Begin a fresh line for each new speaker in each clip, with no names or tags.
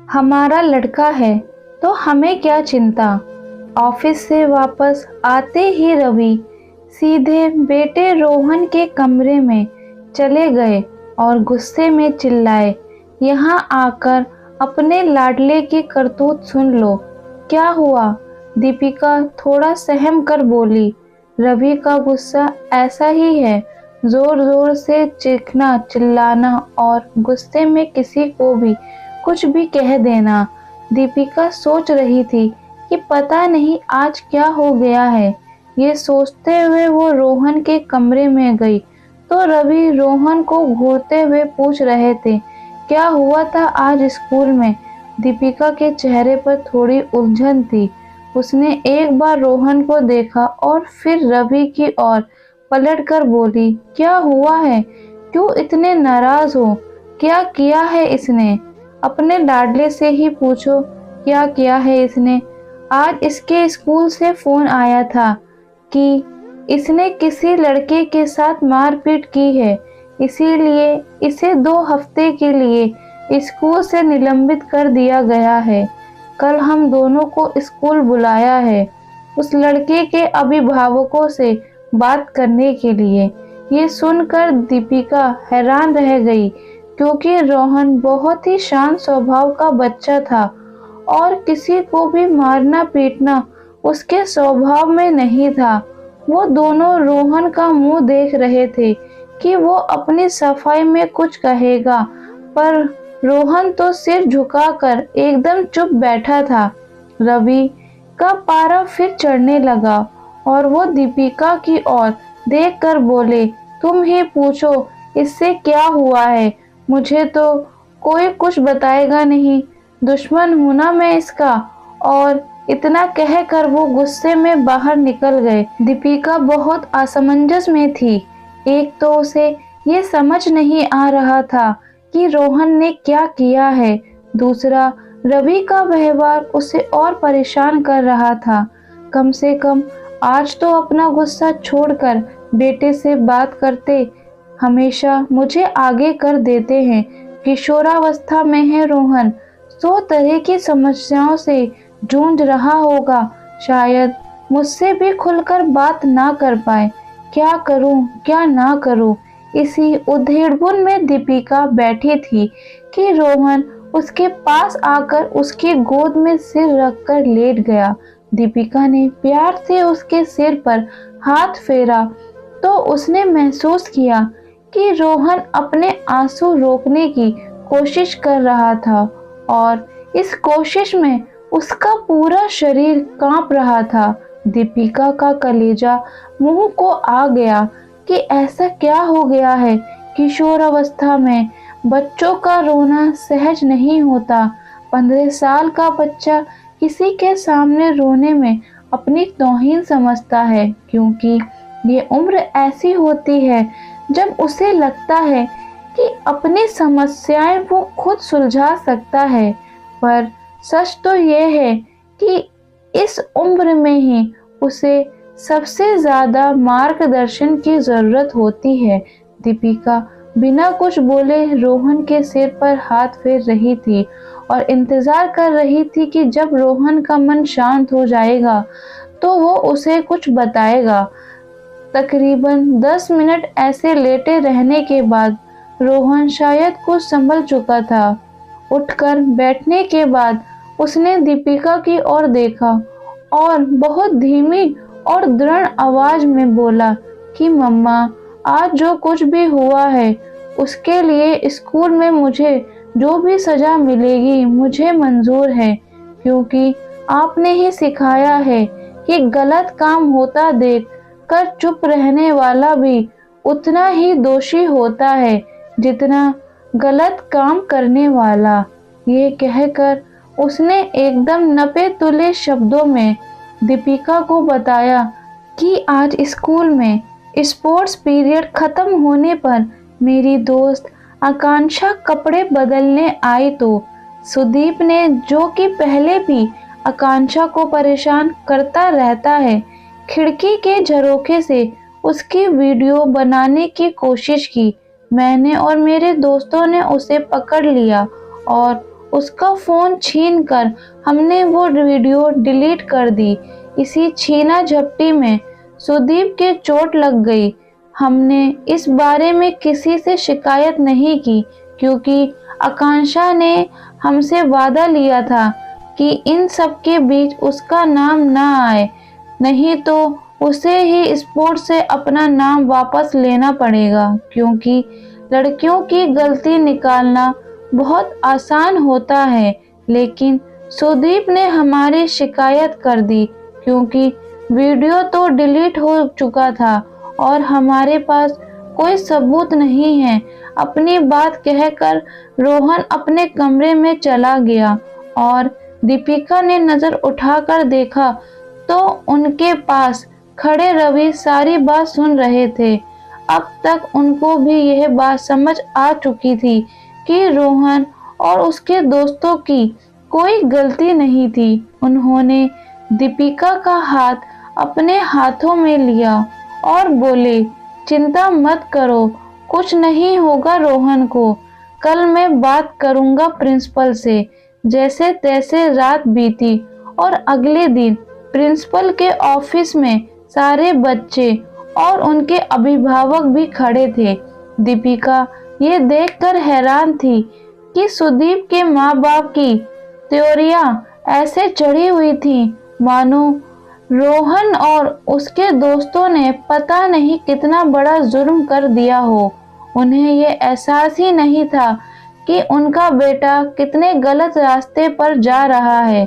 हमारा लड़का है तो हमें क्या चिंता। ऑफिस से वापस आते ही रवि सीधे बेटे रोहन के कमरे में चले गए और गुस्से में चिल्लाए, यहाँ आकर अपने लाडले की करतूत सुन लो। क्या हुआ? दीपिका थोड़ा सहम कर बोली। रवि का गुस्सा ऐसा ही है, जोर जोर से चीखना, चिल्लाना और गुस्से में किसी को भी कुछ भी कह देना। दीपिका सोच रही थी कि पता नहीं आज क्या हो गया है। ये सोचते हुए वो रोहन के कमरे में गई तो रवि रोहन को घूरते हुए पूछ रहे थे, क्या हुआ था आज स्कूल में? दीपिका के चेहरे पर थोड़ी उलझन थी। उसने एक बार रोहन को देखा और फिर रवि की ओर पलटकर बोली, क्या हुआ है? क्यों इतने नाराज हो? क्या किया है इसने? अपने लाडले से ही पूछो, क्या किया है इसने? आज इसके स्कूल से फोन आया था कि इसने किसी लड़के के साथ मारपीट की है, इसीलिए इसे 2 हफ्ते के लिए स्कूल से निलंबित कर दिया गया है। कल हम दोनों को स्कूल बुलाया है उस लड़के के अभिभावकों से बात करने के लिए। ये सुनकर दीपिका हैरान रह गई, क्योंकि रोहन बहुत ही शांत स्वभाव का बच्चा था और किसी को भी मारना पीटना उसके स्वभाव में नहीं था। वो दोनों रोहन का मुंह देख रहे थे कि वो अपनी सफाई में कुछ कहेगा, पर रोहन तो सिर झुकाकर एकदम चुप बैठा था। रवि का पारा फिर चढ़ने लगा और वो दीपिका की ओर देखकर बोले, तुम ही पूछो इससे क्या हुआ है, मुझे तो कोई कुछ बताएगा नहीं, दुश्मन हूं ना मैं इसका। और इतना कहकर वो गुस्से में बाहर निकल गए। दीपिका बहुत असमंजस में थी। एक तो उसे ये समझ नहीं आ रहा था कि रोहन ने क्या किया है, दूसरा रवि का व्यवहार उसे और परेशान कर रहा था। कम से कम आज तो अपना गुस्सा छोड़कर बेटे से बात करते। हमेशा मुझे आगे कर देते हैं। किशोरावस्था में है रोहन, 100 तरह की समस्याओं से जूझ रहा होगा, शायद मुझसे भी खुलकर बात ना कर पाए। क्या करूं क्या ना करूं, इसी उधेड़बुन में दीपिका बैठी थी कि रोहन उसके पास आकर उसकी गोद में सिर रखकर लेट गया। दीपिका ने प्यार से उसके सिर पर हाथ फेरा तो उसने महसूस किया कि रोहन अपने आंसू रोकने की कोशिश कर रहा था और इस कोशिश में उसका पूरा शरीर कांप रहा था। दीपिका का कलेजा मुंह को आ गया कि ऐसा क्या हो गया है। किशोर अवस्था में बच्चों का रोना सहज नहीं होता। 15 साल का बच्चा किसी के सामने रोने में अपनी तौहीन समझता है, क्योंकि ये उम्र ऐसी होती है जब उसे लगता है कि अपनी समस्याएं वो खुद सुलझा सकता है। पर सच तो ये है कि इस उम्र में ही उसे सबसे ज्यादा मार्गदर्शन की जरूरत होती है। दीपिका बिना कुछ बोले रोहन के सिर पर हाथ फेर रही थी और इंतजार कर रही थी कि जब रोहन का मन शांत हो जाएगा तो वो उसे कुछ बताएगा। तकरीबन 10 मिनट ऐसे लेटे रहने के बाद रोहन शायद कुछ संभल चुका था। उठकर बैठने के बाद उसने दीपिका की ओर देखा और बहुत धीमी और दृढ़ आवाज में बोला कि मम्मा, आज जो कुछ भी हुआ है उसके लिए स्कूल में मुझे जो भी सजा मिलेगी मुझे मंजूर है, क्योंकि आपने ही सिखाया है कि गलत काम होता देख कर चुप रहने वाला भी उतना ही दोषी होता है जितना गलत काम करने वाला। ये कहकर उसने एकदम नपे तुले शब्दों में दीपिका को बताया कि आज स्कूल में स्पोर्ट्स पीरियड खत्म होने पर मेरी दोस्त आकांक्षा कपड़े बदलने आई तो सुदीप ने, जो कि पहले भी आकांक्षा को परेशान करता रहता है, खिड़की के झरोखे से उसकी वीडियो बनाने की कोशिश की। मैंने और मेरे दोस्तों ने उसे पकड़ लिया और उसका फ़ोन छीनकर हमने वो वीडियो डिलीट कर दी। इसी छीना झपटी में सुदीप के चोट लग गई। हमने इस बारे में किसी से शिकायत नहीं की क्योंकि आकांक्षा ने हमसे वादा लिया था कि इन सब के बीच उसका नाम ना आए, नहीं तो उसे ही स्पोर्ट से अपना नाम वापस लेना पड़ेगा। क्योंकि लड़कियों की गलती निकालना बहुत आसान होता है, लेकिन सुदीप ने हमारी शिकायत कर दी क्योंकि वीडियो तो डिलीट हो चुका था और हमारे पास कोई सबूत नहीं है। अपनी बात कहकर रोहन अपने कमरे में चला गया और दीपिका ने नजर उठाकर देखा तो उनके पास खड़े रवि सारी बात सुन रहे थे। अब तक उनको भी यह बात समझ आ चुकी थी कि रोहन और उसके दोस्तों की कोई गलती नहीं थी। उन्होंने दीपिका का हाथ अपने हाथों में लिया और बोले, चिंता मत करो, कुछ नहीं होगा रोहन को। कल मैं बात करूंगा प्रिंसिपल से। जैसे तैसे रात बीती और अगले दिन प्रिंसिपल के ऑफिस में सारे बच्चे और उनके अभिभावक भी खड़े थे। दीपिका ये देखकर हैरान थी कि सुदीप के माँ बाप की त्योरियां ऐसे चढ़ी हुई थी मानो रोहन और उसके दोस्तों ने पता नहीं कितना बड़ा जुर्म कर दिया हो। उन्हें ये एहसास ही नहीं था कि उनका बेटा कितने गलत रास्ते पर जा रहा है।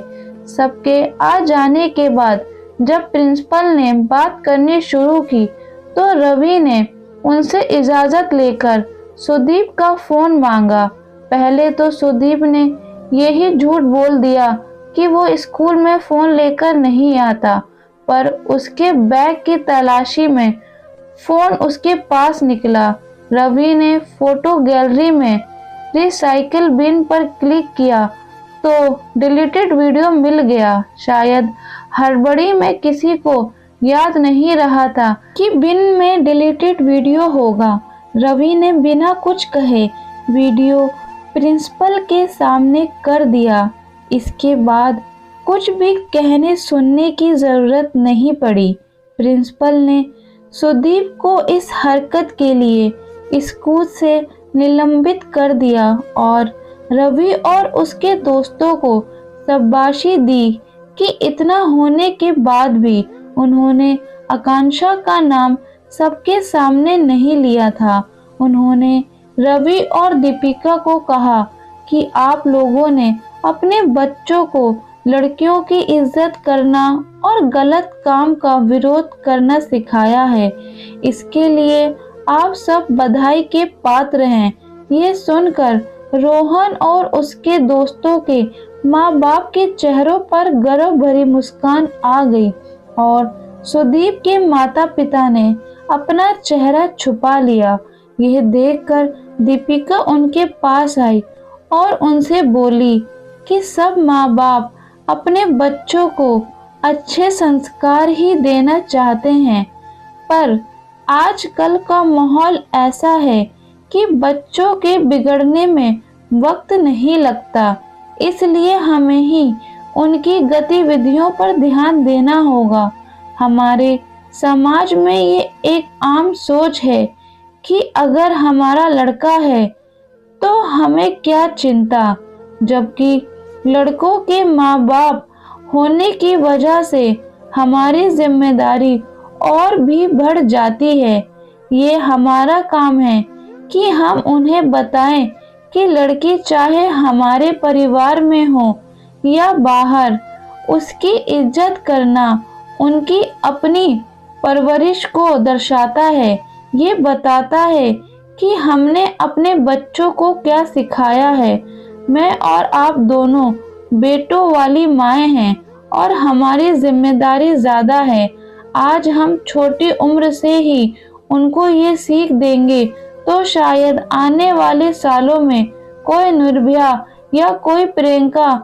सबके आ जाने के बाद जब प्रिंसिपल ने बात करनी शुरू की तो रवि ने उनसे इजाजत लेकर सुदीप का फोन मांगा। पहले तो सुदीप ने यही झूठ बोल दिया कि वो स्कूल में फोन लेकर नहीं आता, पर उसके बैग की तलाशी में फोन उसके पास निकला। रवि ने फोटो गैलरी में रिसाइकिल बिन पर क्लिक किया तो डिलीटेड वीडियो मिल गया। शायद हड़बड़ी में किसी को याद नहीं रहा था कि बिन में डिलीटेड वीडियो होगा। रवि ने बिना कुछ कहे वीडियो प्रिंसिपल के सामने कर दिया। इसके बाद कुछ भी कहने सुनने की जरूरत नहीं पड़ी। प्रिंसिपल ने सुदीप को इस हरकत के लिए स्कूल से निलंबित कर दिया और रवि और उसके दोस्तों को शाबाशी दी कि इतना होने के बाद भी उन्होंने आकांक्षा का नाम सबके सामने नहीं लिया था। उन्होंने रवि और दीपिका को कहा कि आप लोगों ने अपने बच्चों को लड़कियों की इज्जत करना और गलत काम का विरोध करना सिखाया है। इसके लिए आप सब बधाई के पात्र हैं। ये सुनकर रोहन और उसके दोस्तों के माँ बाप के चेहरों पर गर्व भरी मुस्कान आ गई और सुदीप के माता पिता ने अपना चेहरा छुपा लिया। यह देखकर दीपिका उनके पास आई और उनसे बोली कि सब माँ बाप अपने बच्चों को अच्छे संस्कार ही देना चाहते हैं, पर आजकल का माहौल ऐसा है कि बच्चों के बिगड़ने में वक्त नहीं लगता, इसलिए हमें ही उनकी गतिविधियों पर ध्यान देना होगा। हमारे समाज में ये एक आम सोच है कि अगर हमारा लड़का है तो हमें क्या चिंता, जबकि लड़कों के माँ बाप होने की वजह से हमारी जिम्मेदारी और भी बढ़ जाती है। ये हमारा काम है कि हम उन्हें बताएं कि लड़की चाहे हमारे परिवार में हो या बाहर, उसकी इज्जत करना उनकी अपनी परवरिश को दर्शाता है। ये बताता है कि हमने अपने बच्चों को क्या सिखाया है। मैं और आप दोनों बेटों वाली माएँ हैं और हमारी जिम्मेदारी ज़्यादा है। आज हम छोटी उम्र से ही उनको ये सीख देंगे तो शायद आने वाले सालों में कोई निर्भया या कोई प्रियंका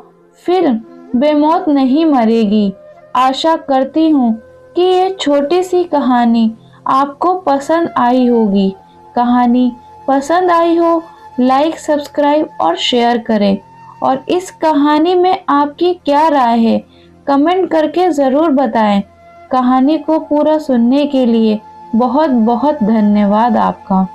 फिर बेमौत नहीं मरेगी। आशा करती हूँ कि ये छोटी सी कहानी आपको पसंद आई होगी। कहानी पसंद आई हो लाइक, सब्सक्राइब और शेयर करें और इस कहानी में आपकी क्या राय है, कमेंट करके ज़रूर बताएं। कहानी को पूरा सुनने के लिए बहुत बहुत धन्यवाद आपका।